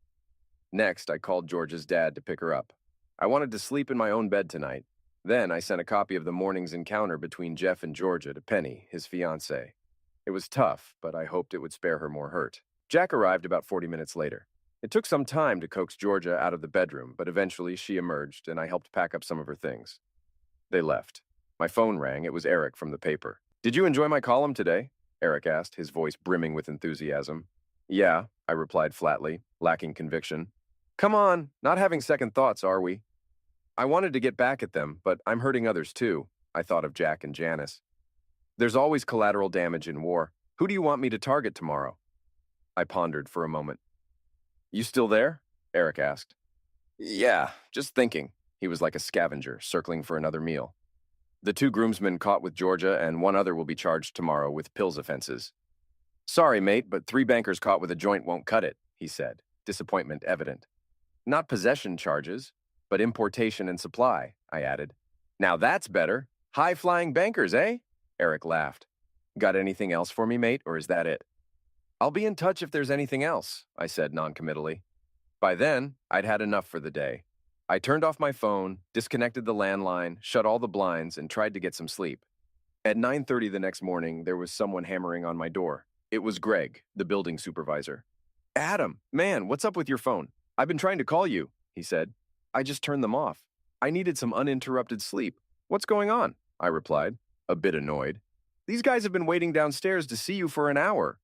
S1: Next, I called Georgia's dad to pick her up. I wanted to sleep in my own bed tonight. Then I sent a copy of the morning's encounter between Jeff and Georgia to Penny, his fiancée. It was tough, but I hoped it would spare her more hurt. Jack arrived about 40 minutes later. It took some time to coax Georgia out of the bedroom, but eventually she emerged and I helped pack up some of her things. They left. My phone rang. It was Eric from the paper. Did you enjoy my column today? Eric asked, his voice brimming with enthusiasm. Yeah, I replied flatly, lacking conviction. Come on, not having second thoughts, are we? I wanted to get back at them, but I'm hurting others too. I thought of Jack and Janice. There's always collateral damage in war. Who do you want me to target tomorrow? I pondered for a moment. You still there? Eric asked. Yeah, just thinking. He was like a scavenger, circling for another meal. The 2 groomsmen caught with Georgia and 1 other will be charged tomorrow with pills offenses. Sorry, mate, but 3 bankers caught with a joint won't cut it, he said, disappointment evident. Not possession charges, but importation and supply, I added. Now that's better. High-flying bankers, eh? Eric laughed. Got anything else for me, mate, or is that it? I'll be in touch if there's anything else, I said noncommittally. By then, I'd had enough for the day. I turned off my phone, disconnected the landline, shut all the blinds, and tried to get some sleep. At 9:30 the next morning, there was someone hammering on my door. It was Greg, the building supervisor. Adam, man, what's up with your phone? I've been trying to call you, he said. I just turned them off. I needed some uninterrupted sleep. What's going on? I replied, a bit annoyed. These guys have been waiting downstairs to see you for an hour.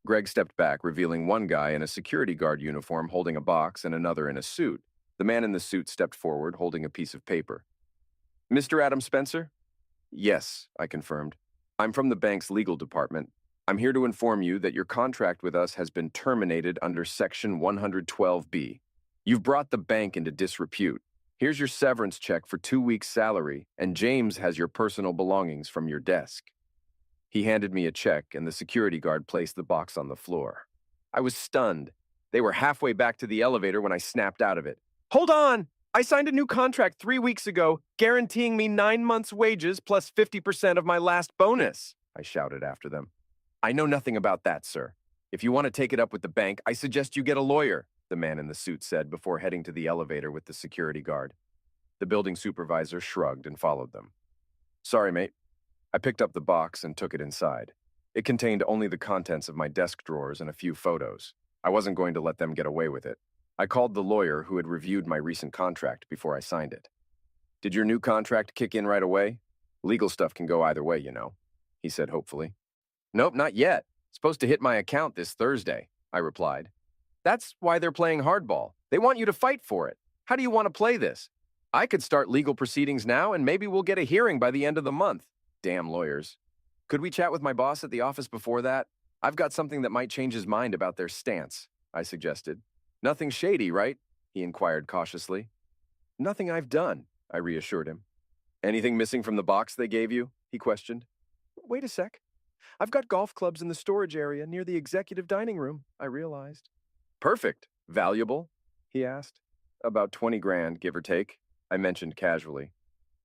S1: Greg stepped back, revealing one guy in a security guard uniform holding a box and another in a suit. The man in the suit stepped forward, holding a piece of paper. Mr. Adam Spencer? Yes, I confirmed. I'm from the bank's legal department. I'm here to inform you that your contract with us has been terminated under Section 112B. You've brought the bank into disrepute. Here's your severance check for 2 weeks' salary, and James has your personal belongings from your desk. He handed me a check, and the security guard placed the box on the floor. I was stunned. They were halfway back to the elevator when I snapped out of it. Hold on! I signed a new contract 3 weeks ago, guaranteeing me 9 months' wages plus 50% of my last bonus, I shouted after them. I know nothing about that, sir. If you want to take it up with the bank, I suggest you get a lawyer, the man in the suit said before heading to the elevator with the security guard. The building supervisor shrugged and followed them. Sorry, mate. I picked up the box and took it inside. It contained only the contents of my desk drawers and a few photos. I wasn't going to let them get away with it. I called the lawyer who had reviewed my recent contract before I signed it. Did your new contract kick in right away? Legal stuff can go either way, you know, he said hopefully. Nope, not yet. Supposed to hit my account this Thursday, I replied. That's why they're playing hardball. They want you to fight for it. How do you want to play this? I could start legal proceedings now and maybe we'll get a hearing by the end of the month. Damn lawyers. Could we chat with my boss at the office before that? I've got something that might change his mind about their stance, I suggested. Nothing shady, right? He inquired cautiously. Nothing I've done, I reassured him. Anything missing from the box they gave you? He questioned. Wait a sec. I've got golf clubs in the storage area near the executive dining room, I realized. Perfect. Valuable? He asked. About 20 grand, give or take, I mentioned casually.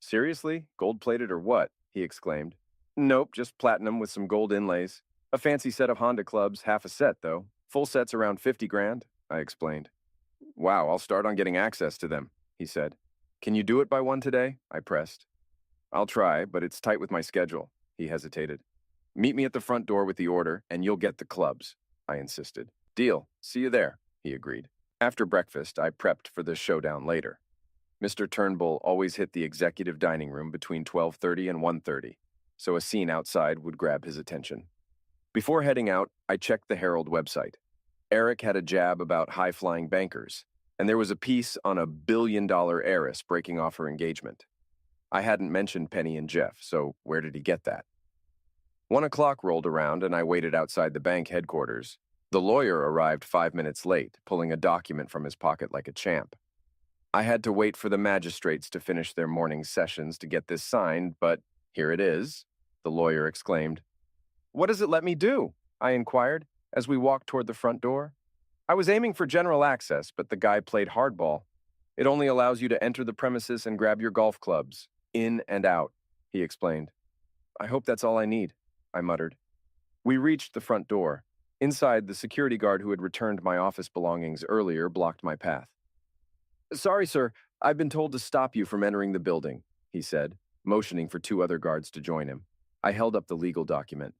S1: Seriously? Gold-plated or what? He exclaimed. Nope, just platinum with some gold inlays. A fancy set of Honda clubs, half a set, though. Full set's around 50 grand, I explained. Wow, I'll start on getting access to them, he said. Can you do it by 1 today? I pressed. I'll try, but it's tight with my schedule, he hesitated. Meet me at the front door with the order, and you'll get the clubs, I insisted. Deal. See you there, he agreed. After breakfast, I prepped for the showdown later. Mr. Turnbull always hit the executive dining room between 12:30 and 1:30, so a scene outside would grab his attention. Before heading out, I checked the Herald website. Eric had a jab about high-flying bankers, and there was a piece on a billion-dollar heiress breaking off her engagement. I hadn't mentioned Penny and Jeff, so where did he get that? 1 o'clock rolled around, and I waited outside the bank headquarters. The lawyer arrived 5 minutes late, pulling a document from his pocket like a champ. I had to wait for the magistrates to finish their morning sessions to get this signed, but here it is, the lawyer exclaimed. What does it let me do? I inquired as we walked toward the front door. I was aiming for general access, but the guy played hardball. It only allows you to enter the premises and grab your golf clubs, in and out, he explained. I hope that's all I need, I muttered. We reached the front door. Inside, the security guard who had returned my office belongings earlier blocked my path. Sorry, sir, I've been told to stop you from entering the building, he said, motioning for 2 other guards to join him. I held up the legal document.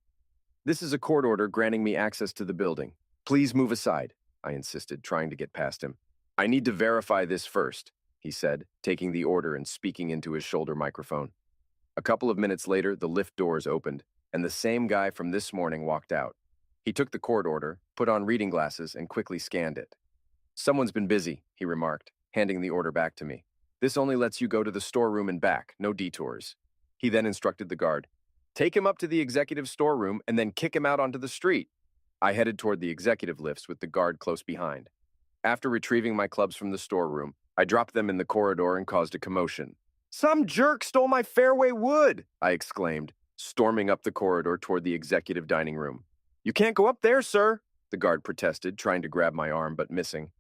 S1: This is a court order granting me access to the building. Please move aside, I insisted, trying to get past him. I need to verify this first, he said, taking the order and speaking into his shoulder microphone. A couple of minutes later, the lift doors opened, and the same guy from this morning walked out. He took the court order, put on reading glasses, and quickly scanned it. Someone's been busy, he remarked, handing the order back to me. This only lets you go to the storeroom and back, no detours. He then instructed the guard, take him up to the executive storeroom and then kick him out onto the street. I headed toward the executive lifts with the guard close behind. After retrieving my clubs from the storeroom, I dropped them in the corridor and caused a commotion. Some jerk stole my fairway wood, I exclaimed, storming up the corridor toward the executive dining room. You can't go up there, sir, the guard protested, trying to grab my arm but missing.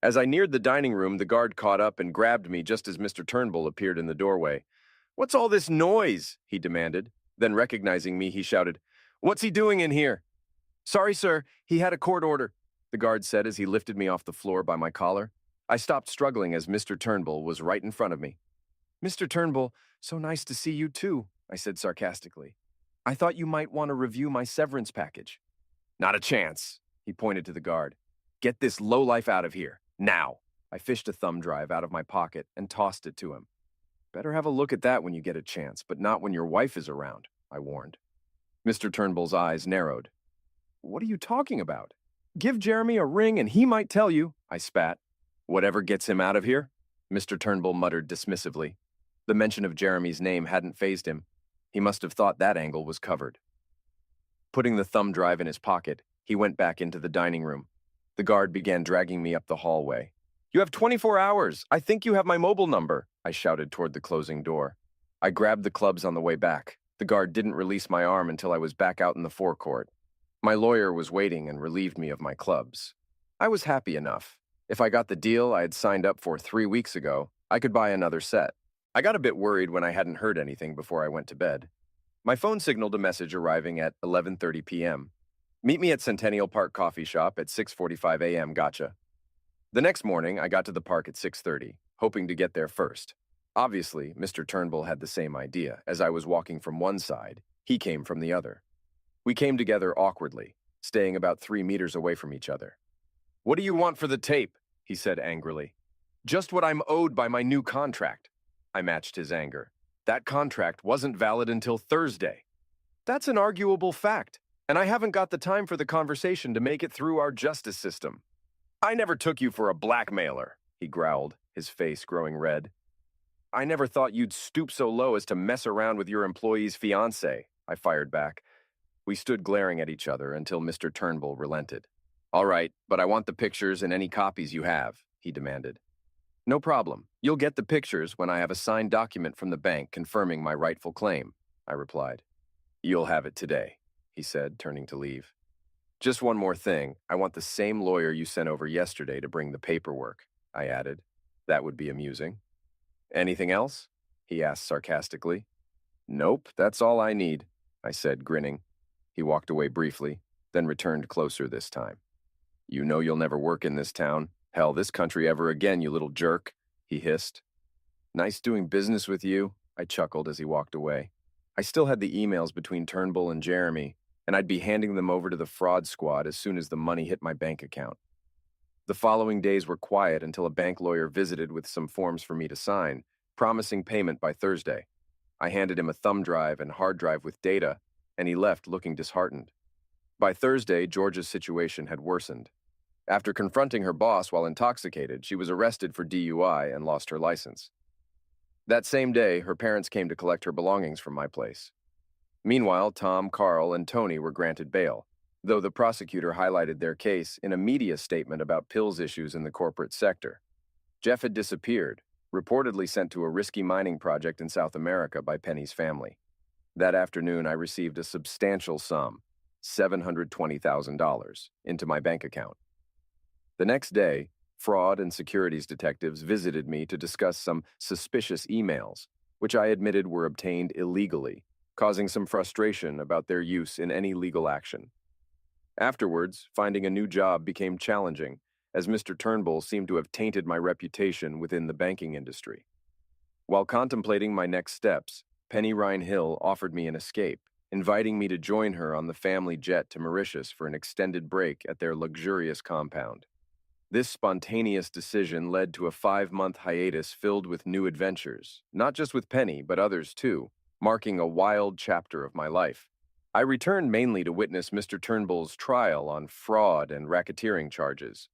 S1: As I neared the dining room, the guard caught up and grabbed me just as Mr. Turnbull appeared in the doorway. What's all this noise? He demanded. Then recognizing me, he shouted, What's he doing in here? Sorry, sir, he had a court order, the guard said as he lifted me off the floor by my collar. I stopped struggling as Mr. Turnbull was right in front of me. Mr. Turnbull, so nice to see you too, I said sarcastically. I thought you might want to review my severance package. Not a chance, he pointed to the guard. Get this lowlife out of here, now. I fished a thumb drive out of my pocket and tossed it to him. Better have a look at that when you get a chance, but not when your wife is around, I warned. Mr. Turnbull's eyes narrowed. What are you talking about? Give Jeremy a ring and he might tell you, I spat. Whatever gets him out of here, Mr. Turnbull muttered dismissively. The mention of Jeremy's name hadn't fazed him. He must have thought that angle was covered. Putting the thumb drive in his pocket, he went back into the dining room. The guard began dragging me up the hallway. You have 24 hours. I think you have my mobile number, I shouted toward the closing door. I grabbed the clubs on the way back. The guard didn't release my arm until I was back out in the forecourt. My lawyer was waiting and relieved me of my clubs. I was happy enough. If I got the deal I had signed up for 3 weeks ago, I could buy another set. I got a bit worried when I hadn't heard anything before I went to bed. My phone signaled a message arriving at 11:30 p.m. Meet me at Centennial Park Coffee Shop at 6:45 a.m. Gotcha. The next morning, I got to the park at 6:30, hoping to get there first. Obviously, Mr. Turnbull had the same idea. As I was walking from one side, he came from the other. We came together awkwardly, staying about 3 meters away from each other. "What do you want for the tape?" he said angrily. "Just what I'm owed by my new contract." I matched his anger. "That contract wasn't valid until Thursday." "That's an arguable fact, and I haven't got the time for the conversation to make it through our justice system." "I never took you for a blackmailer," he growled, his face growing red. "I never thought you'd stoop so low as to mess around with your employee's fiancée," I fired back. We stood glaring at each other until Mr. Turnbull relented. "All right, but I want the pictures and any copies you have," he demanded. "No problem. You'll get the pictures when I have a signed document from the bank confirming my rightful claim," I replied. "You'll have it today," he said, turning to leave. "Just one more thing. I want the same lawyer you sent over yesterday to bring the paperwork," I added. "That would be amusing." "Anything else?" he asked sarcastically. "Nope, that's all I need," I said, grinning. He walked away briefly, then returned closer this time. "You know you'll never work in this town, hell, this country ever again, you little jerk," he hissed. "Nice doing business with you," I chuckled as he walked away. I still had the emails between Turnbull and Jeremy, and I'd be handing them over to the fraud squad as soon as the money hit my bank account. The following days were quiet until a bank lawyer visited with some forms for me to sign, promising payment by Thursday. I handed him a thumb drive and hard drive with data, and he left looking disheartened. By Thursday, Georgia's situation had worsened. After confronting her boss while intoxicated, she was arrested for DUI and lost her license. That same day, her parents came to collect her belongings from my place. Meanwhile, Tom, Carl, and Tony were granted bail, though the prosecutor highlighted their case in a media statement about pills issues in the corporate sector. Jeff had disappeared, reportedly sent to a risky mining project in South America by Penny's family. That afternoon, I received a substantial sum, $720,000, into my bank account. The next day, fraud and securities detectives visited me to discuss some suspicious emails, which I admitted were obtained illegally, causing some frustration about their use in any legal action. Afterwards, finding a new job became challenging, as Mr. Turnbull seemed to have tainted my reputation within the banking industry. While contemplating my next steps, Penny Rhine-Hill offered me an escape, inviting me to join her on the family jet to Mauritius for an extended break at their luxurious compound. This spontaneous decision led to a 5-month hiatus filled with new adventures, not just with Penny, but others too, marking a wild chapter of my life. I returned mainly to witness Mr. Turnbull's trial on fraud and racketeering charges.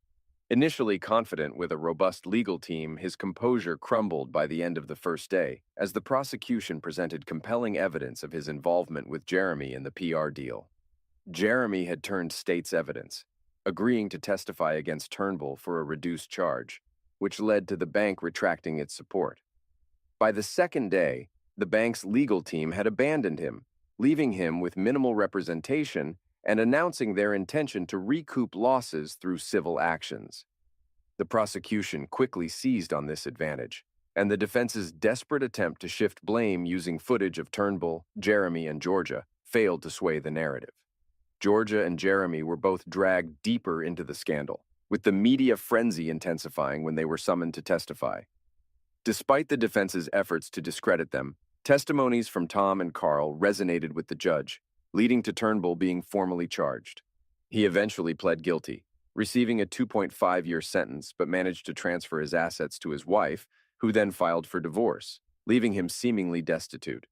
S1: Initially confident with a robust legal team, his composure crumbled by the end of the first day, as the prosecution presented compelling evidence of his involvement with Jeremy in the PR deal. Jeremy had turned state's evidence, agreeing to testify against Turnbull for a reduced charge, which led to the bank retracting its support. By the second day, the bank's legal team had abandoned him, leaving him with minimal representation and announcing their intention to recoup losses through civil actions. The prosecution quickly seized on this advantage, and the defense's desperate attempt to shift blame using footage of Turnbull, Jeremy, and Georgia failed to sway the narrative. Georgia and Jeremy were both dragged deeper into the scandal, with the media frenzy intensifying when they were summoned to testify. Despite the defense's efforts to discredit them, testimonies from Tom and Carl resonated with the judge, leading to Turnbull being formally charged. He eventually pled guilty, receiving a 2.5-year sentence but managed to transfer his assets to his wife, who then filed for divorce, leaving him seemingly destitute.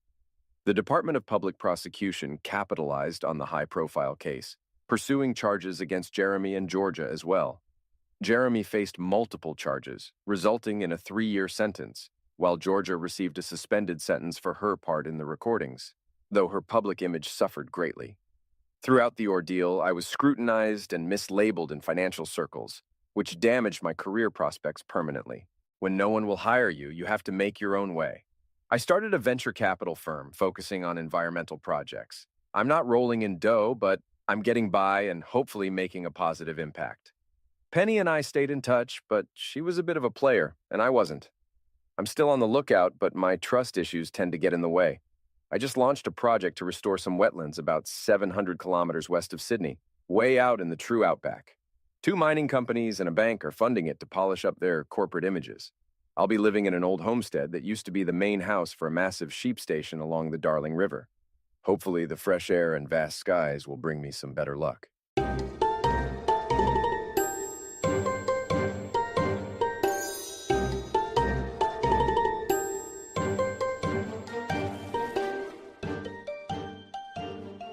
S1: The Department of Public Prosecution capitalized on the high-profile case, pursuing charges against Jeremy and Georgia as well. Jeremy faced multiple charges, resulting in a 3-year sentence, while Georgia received a suspended sentence for her part in the recordings, though her public image suffered greatly. Throughout the ordeal, I was scrutinized and mislabeled in financial circles, which damaged my career prospects permanently. When no one will hire you, you have to make your own way. I started a venture capital firm focusing on environmental projects. I'm not rolling in dough, but I'm getting by and hopefully making a positive impact. Penny and I stayed in touch, but she was a bit of a player, and I wasn't. I'm still on the lookout, but my trust issues tend to get in the way. I just launched a project to restore some wetlands about 700 kilometers west of Sydney, way out in the true outback. Two mining companies and a bank are funding it to polish up their corporate images. I'll be living in an old homestead that used to be the main house for a massive sheep station along the Darling River. Hopefully, the fresh air and vast skies will bring me some better luck.